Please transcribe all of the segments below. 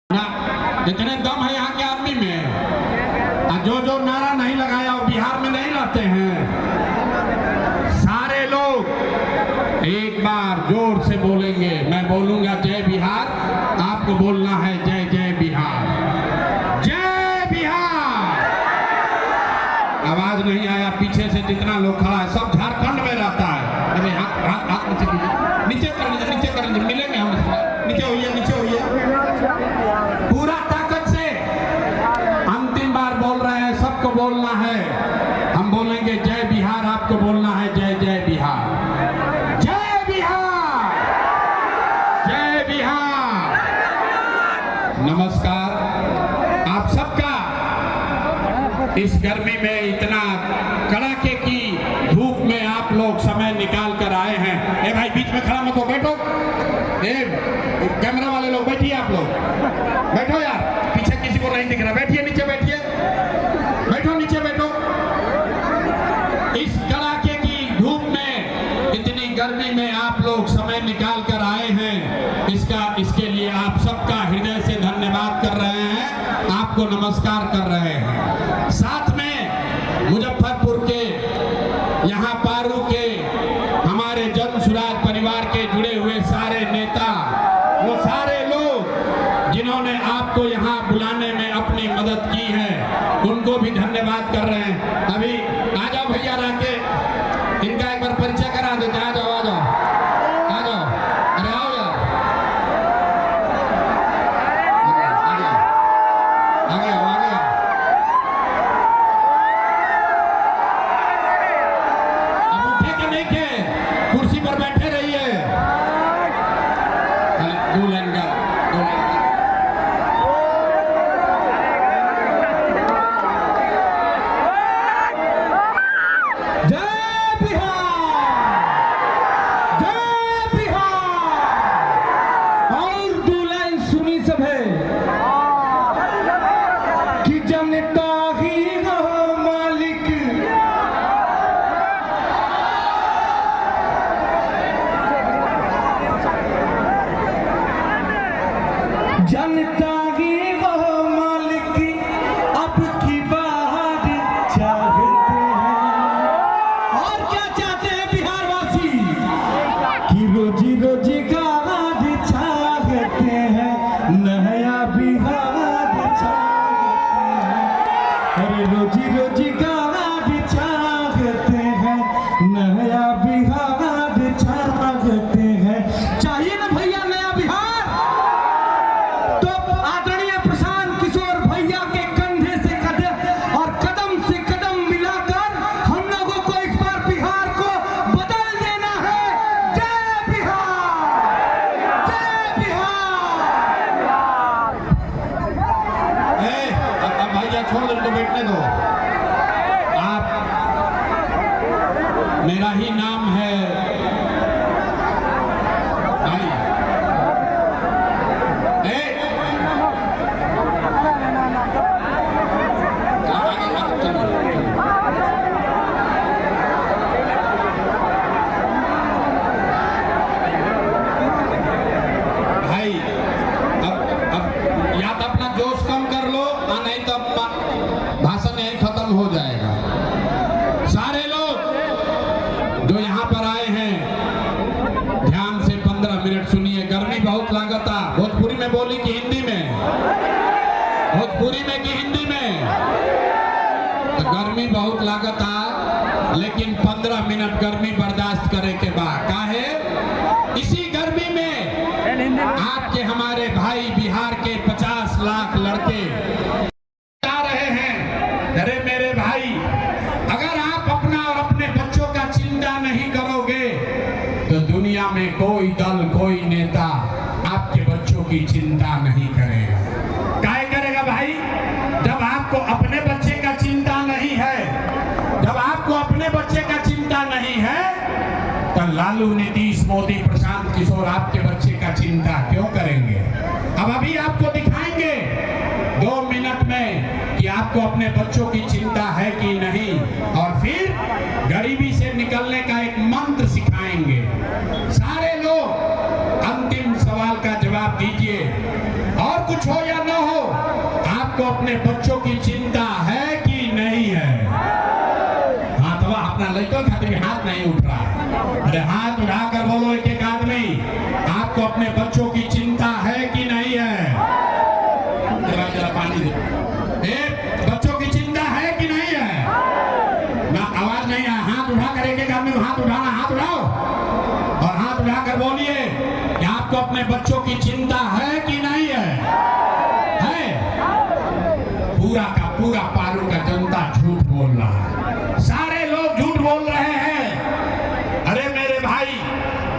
ना इतने दम है यहाँ के आदमी में। जो नारा नहीं लगाया वो बिहार में नहीं रहते हैं। सारे लोग एक बार जोर से बोलेंगे, मैं बोलूंगा जय बिहार, आपको बोलना है जय जय बिहार, जय बिहार। आवाज नहीं आया, पीछे से जितना लोग खड़ा है सब झारखंड में रहता है। अरे हाथ नीचे नीचे कर लीजिए, मिलेंगे हम। नीचे होइए, नीचे होइए, पूरा ताकत से अंतिम बार बोल रहे हैं, सबको बोलना है। हम बोलेंगे जय बिहार, आपको बोलना है जय जय बिहार, जय बिहार, जय बिहार। नमस्कार आप सबका। इस गर्मी में इतना कड़ाके की धूप में आप लोग समय निकाल कर आए हैं। ए भाई बीच में खड़ा मत हो, बैठो। कैमरा वाले लोग बैठिए, आप लोग बैठो यार, पीछे किसी को नहीं दिख रहा। बैठिए, नीचे बैठिए, बैठो नीचे बैठो। इस कड़ाके की धूप में, इतनी गर्मी में आप लोग समय निकाल कर आए हैं, इसके लिए आप सबका हृदय से धन्यवाद कर रहे हैं, आपको नमस्कार कर रहे हैं। साथ में मुजफ्फरपुर के, यहाँ पारू के, हमारे जन सुराज परिवार के जुड़े हुए सारे नेता, वो सारे लोग जिन्होंने आपको यहाँ बुलाने में अपनी मदद की है, उनको भी धन्यवाद कर रहे हैं। अभी आ जाओ भैया, राके इनका एक बार परिचय करा देते। आ जाओ, आ जाओ, आ जाओ, अरे आओ यार, आ गया, आ गया, आ गया। अब उठे कि नहीं के, कुर्सी पर बैठे रहिए। दो लाइन का, दो लाइन का। जय बिहार, जय बिहार। और दो लाइन सुनी सब है कि जनता ही हो मालिक, जनता ही हो मालिक, अब की बात चाहते हैं। और क्या चाहते हैं बिहार वासी? कि रोजी रोजगार चाहते हैं, नया बिहार चाहते हैं। अरे रोजी रोजगार चाहते हैं, नया बिहार चाहते हैं। चाहिए ना भैया नया बिहार? तो आदरणीय प्रशांत किशोर भैया के कंधे से कंधे और कदम से कदम मिलाकर हम लोगों को इस बार बिहार को बदल देना है। जय बिहार, जय बिहार। अब भैया छोड़ दो, इनको बैठने दो। आप, मेरा ही नाम है भाई। भाई अब या तो अपना जोश कम कर लो, और नहीं तो भाषण यही खत्म हो जाएगा। सारे लोग जो यहाँ पर आए हैं, ध्यान से 15 मिनट सुनिए। गर्मी बहुत लागता। भोजपुरी में बोली कि हिंदी में? भोजपुरी में कि हिंदी में? तो गर्मी बहुत लागता, लेकिन 15 मिनट गर्मी बर्दाश्त करे के बाद काहे? इसी गर्मी में आपके हमारे भाई बिहार के 50 लाख लड़के आ रहे हैं। अरे मेरे भाई, अगर आप अपना और अपने बच्चों का चिंता नहीं करोगे तो दुनिया में कोई दल, कोई नेता आपके बच्चों की चिंता नहीं करेगा। काहे करेगा भाई? जब आपको अपने बच्चे का चिंता नहीं है, जब आपको अपने बच्चे का चिंता नहीं है, तो लालू, नीतीश, मोदी, प्रशांत किशोर आपके बच्चे का चिंता क्यों करेंगे? अब अभी आपको दिखाएंगे 2 मिनट में कि आपको अपने बच्चों की चिंता है कि नहीं, और फिर गरीबी से निकलने का एक मंत्र सिखाएंगे। सारे लोग अंतिम सवाल का जवाब दीजिए, और कुछ हो या आपको अपने बच्चों की चिंता है कि नहीं है? हाँ तो अपना लड़कों खातिर हाथ नहीं उठ रहा है। अरे हाथ उठाकर बोलो एक एक आदमी, आपको अपने बच्चों की चिंता है कि नहीं है? जरा पानी दे। बच्चों की चिंता है कि नहीं है? ना आवाज नहीं है। हाथ उठाकर एक एक आदमी को हाथ उठाना, हाथ उठाओ और हाथ उठाकर बोलिए कि आपको अपने बच्चों की चिंता है कि नहीं है? पूरा का पूरा पारू का जनता झूठ बोल रहा है, सारे लोग झूठ बोल रहे हैं। अरे मेरे भाई,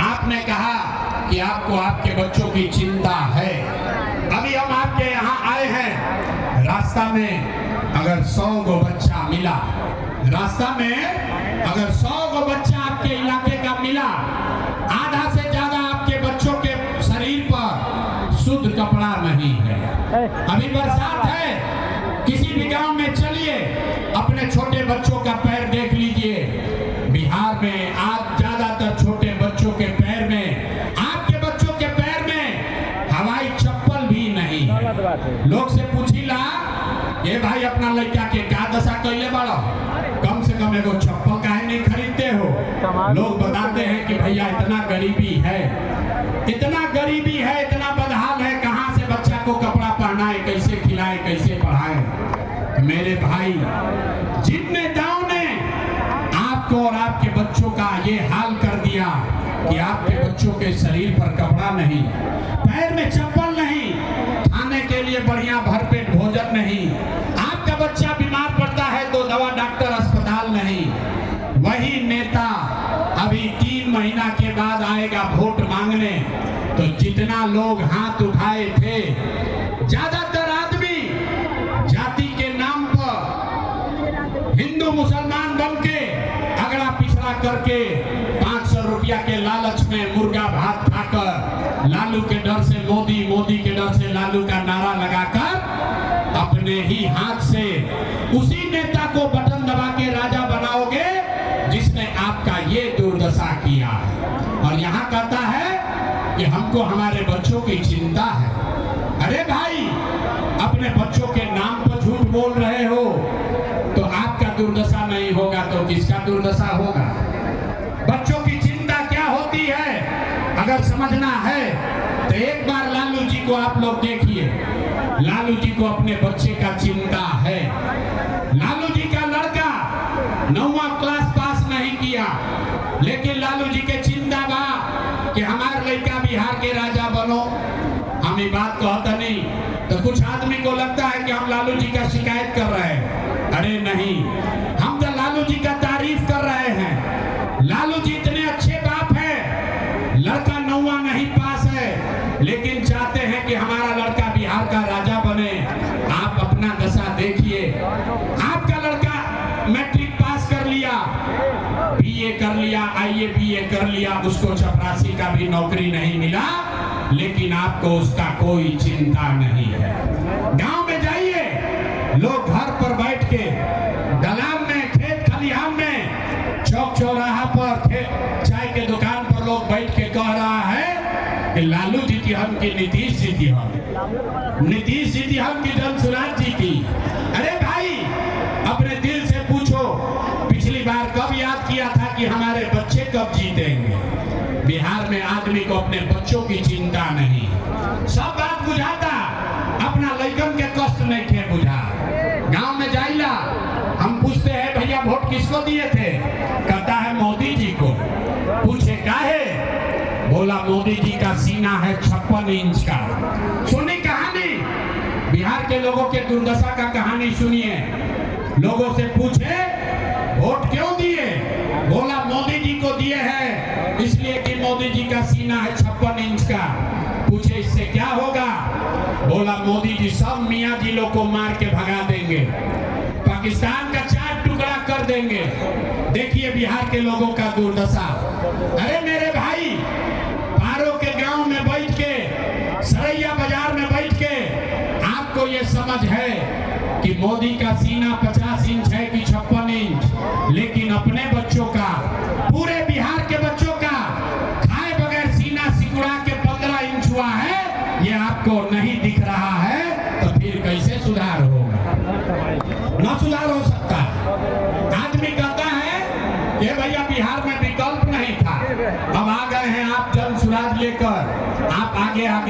आपने कहा कि आपको आपके बच्चों की चिंता है। अभी हम आपके यहाँ आए हैं, रास्ता में अगर 100 गो बच्चा मिला, रास्ता में अगर 100 गो बच्चा आपके इलाके का मिला, आधा से ज्यादा आपके बच्चों के शरीर पर शुद्ध कपड़ा नहीं है। अभी बरसात है, किसी भी गांव में चलिए, अपने छोटे बच्चों का पैर देख लीजिए। बिहार में आज ज्यादातर छोटे बच्चों के पैर में, आपके बच्चों के पैर में हवाई चप्पल भी नहीं है। लोग से पूछिला, ये भाई अपना लड़का के का दशा कैले बड़ा, कम से कम एगो चप्पल काहे नहीं खरीदते हो? लोग बताते हैं कि भैया इतना गरीबी है, इतना गरीबी है, इतना बदहाल है, कहाँ से बच्चा को कपड़ा पहनाए, कैसे खिलाए, कैसे पढ़ाए। तो मेरे भाई, जिन नेताओं ने आपको और आपके बच्चों का ये हाल कर दिया कि आपके बच्चों के शरीर पर कपड़ा नहीं, पैर में चप्पल नहीं, खाने के लिए बढ़िया भरपेट भोजन नहीं, आपका बच्चा बीमार पड़ता है तो दवा डॉक्टर अस्पताल नहीं, वही नेता अभी 3 महीना के बाद आएगा वोट मांगने। तो जितना लोग हाथ उठाए थे, ज्यादातर आदमी जाति के नाम पर हिंदू मुसलमान बन के अगड़ा पिछड़ा करके 500 रुपया के लालच में मुर्गा भात खाकर, लालू के डर से मोदी, मोदी के डर से लालू का नारा लगाकर अपने ही हाथ से उसी नेता को बटन दबा के राजा बनाओगे जिसने आपका ये दुर्दशा किया है। और यहाँ कहता है कि हमको हमारे बच्चों की चिंता है। अरे भाई, अपने बच्चों के नाम पर झूठ बोल रहे हो तो आपका दुर्दशा नहीं होगा तो किसका दुर्दशा होगा? बच्चों की चिंता क्या होती है अगर समझना है तो एक बार लालू जी को आप लोग देखिए। लालू जी को अपने बच्चे का चिंता है। लालू जी का लड़का 9वां क्लास पास नहीं किया, लेकिन लालू जी के चिंता बा कि हमारे लड़का बिहार के राजा बनो। हम ये बात कहता नहीं तो कुछ आदमी को लगता है कि हम लालू जी का शिकायत कर रहे हैं। अरे नहीं, हम तो लालू जी का तारीफ कर रहे हैं। लालू जी इतने अच्छे बाप हैं, लड़का 9वां नहीं पास है लेकिन चाहते हैं कि हमारा लड़का बिहार का राजा बने। आप अपना दशा देखिए, आपका लड़का मैट्रिक पास कर लिया, बीए कर लिया, आईए बीए कर लिया, उसको चपरासी का भी नौकरी नहीं मिला, लेकिन आपको उसका कोई चिंता नहीं है। गांव में जाइए, लोग घर पर बैठ के दलान में, खेत खलिहान में, चौक चौराहा पर, चाय के दुकान पर लोग बैठ के कह रहा है कि लालू जी की हम की नीतीश जी की हम, नीतीश जी की हम की जनसुराज जी की। अरे भाई, अपने दिल से पूछो, पिछली बार कब याद किया था कि हमारे बच्चे कब जीतेंगे? बिहार में आदमी को अपने बच्चों की चिंता नहीं, सब बात बुझाता, अपना लड़कन के कष्ट नहीं थे बुझा। गांव में जाइला, हम पूछते हैं भैया वोट किसको दिए थे? कहता है मोदी जी को। पूछे काहे? बोला मोदी जी का सीना है 56 इंच का। सुनी कहानी, बिहार के लोगों के दुर्दशा का कहानी सुनिए। लोगों से पूछे वोट क्यों दिए? बोला मोदी जी को दिए हैं इसलिए कि मोदी जी का सीना है 56 इंच का। पूछे इससे क्या होगा? बोला मोदी जी सब मियाँ जी लोग को मार के भगा देंगे, पाकिस्तान का 4 टुकड़ा कर देंगे। देखिए बिहार के लोगों का दुर्दशा। अरे मेरे भाई, पारो के गांव में बैठ के, सरैया बाजार में बैठ के आपको ये समझ है कि मोदी का सीना 50 इंच है कि 56 इंच, लेकिन अपने बच्चों का, पूरे बिहार के बच्चों का खाए बगैर सीना सिकुड़ा के 15 इंच हुआ है, ये आपको नहीं दिख रहा है, तो फिर कैसे सुधार हो?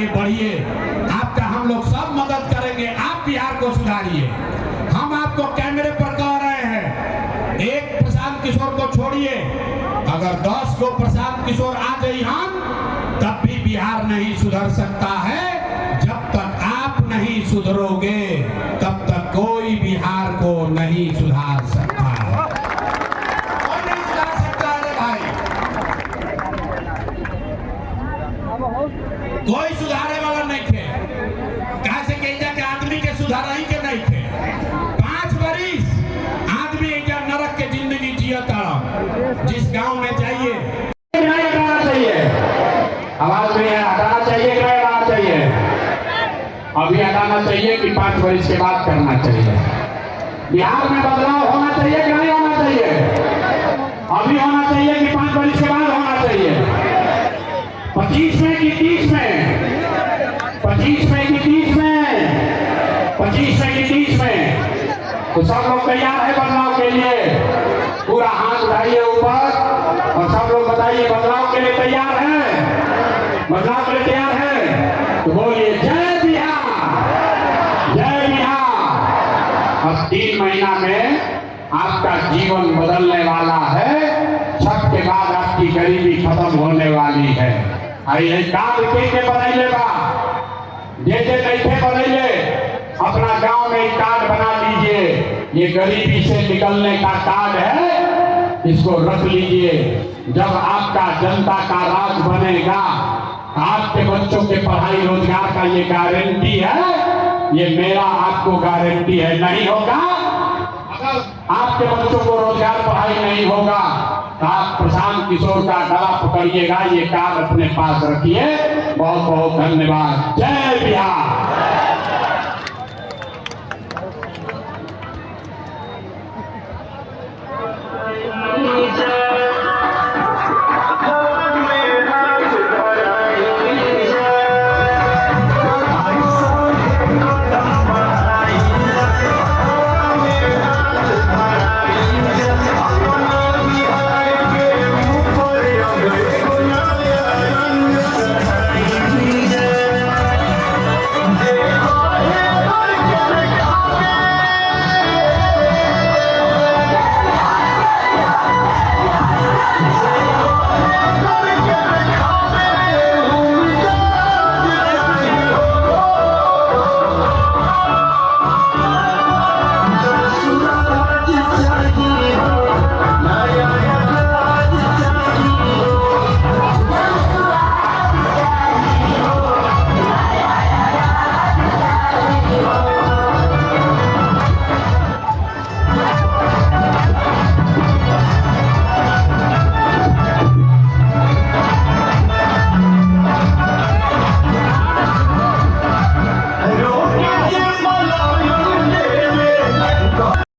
आगे बढ़िए, आपका हम लोग सब मदद करेंगे, आप बिहार को सुधारिए। हम आपको कैमरे पर कह रहे हैं, एक प्रशांत किशोर को छोड़िए, अगर 10 को प्रशांत किशोर आ जाए हम, तब भी बिहार नहीं सुधर सकता है। जब तक आप नहीं सुधरोगे तब तक कोई बिहार को नहीं सुधार सकता है। कौन नहीं सुधार सकता है भाई? कोई सुधारे वाला नहीं थे। कैसे के आदमी के सुधार ही के नहीं थे। 5 बरिस आदमी नरक के जिंदगी जिया था। जिस गांव में चाहिए आवाज में हटाना चाहिए, क्या हटाना चाहिए? अभी हटाना चाहिए कि 5 वर्ष के बाद करना चाहिए? बिहार में बदलाव होना चाहिए कि नहीं होना चाहिए? अभी होना चाहिए कि 5 वर्ष के बाद होना चाहिए? 25 में कि 30 में? 25 में कि 30 में? 25 में कि 30 में? तो सब लोग तैयार है बदलाव के लिए? पूरा हाथ उठाइए ऊपर और सब लोग बताइए बदलाव के लिए तैयार है? बदलाव के लिए तैयार है तो बोलिए जय बिहार, जय बिहार। और 3 महीना में आपका जीवन बदलने वाला है। छठ के बाद आपकी गरीबी खत्म होने वाली है। ये कार्ड के बनैले बा, जे नहीं थे बनैले, अपना गांव में कार्ड बना लीजिए। ये गरीबी से निकलने का कार्ड है, इसको रख लीजिए। जब आपका जनता का राज बनेगा, आपके बच्चों के पढ़ाई रोजगार का ये गारंटी है, ये मेरा आपको गारंटी है। नहीं होगा, अगर आपके बच्चों को रोजगार पढ़ाई नहीं होगा तो आप प्रशांत किशोर का गला पकड़िएगा, ये कार्ड अपने पास रखिए। बहुत बहुत धन्यवाद। जय बिहार।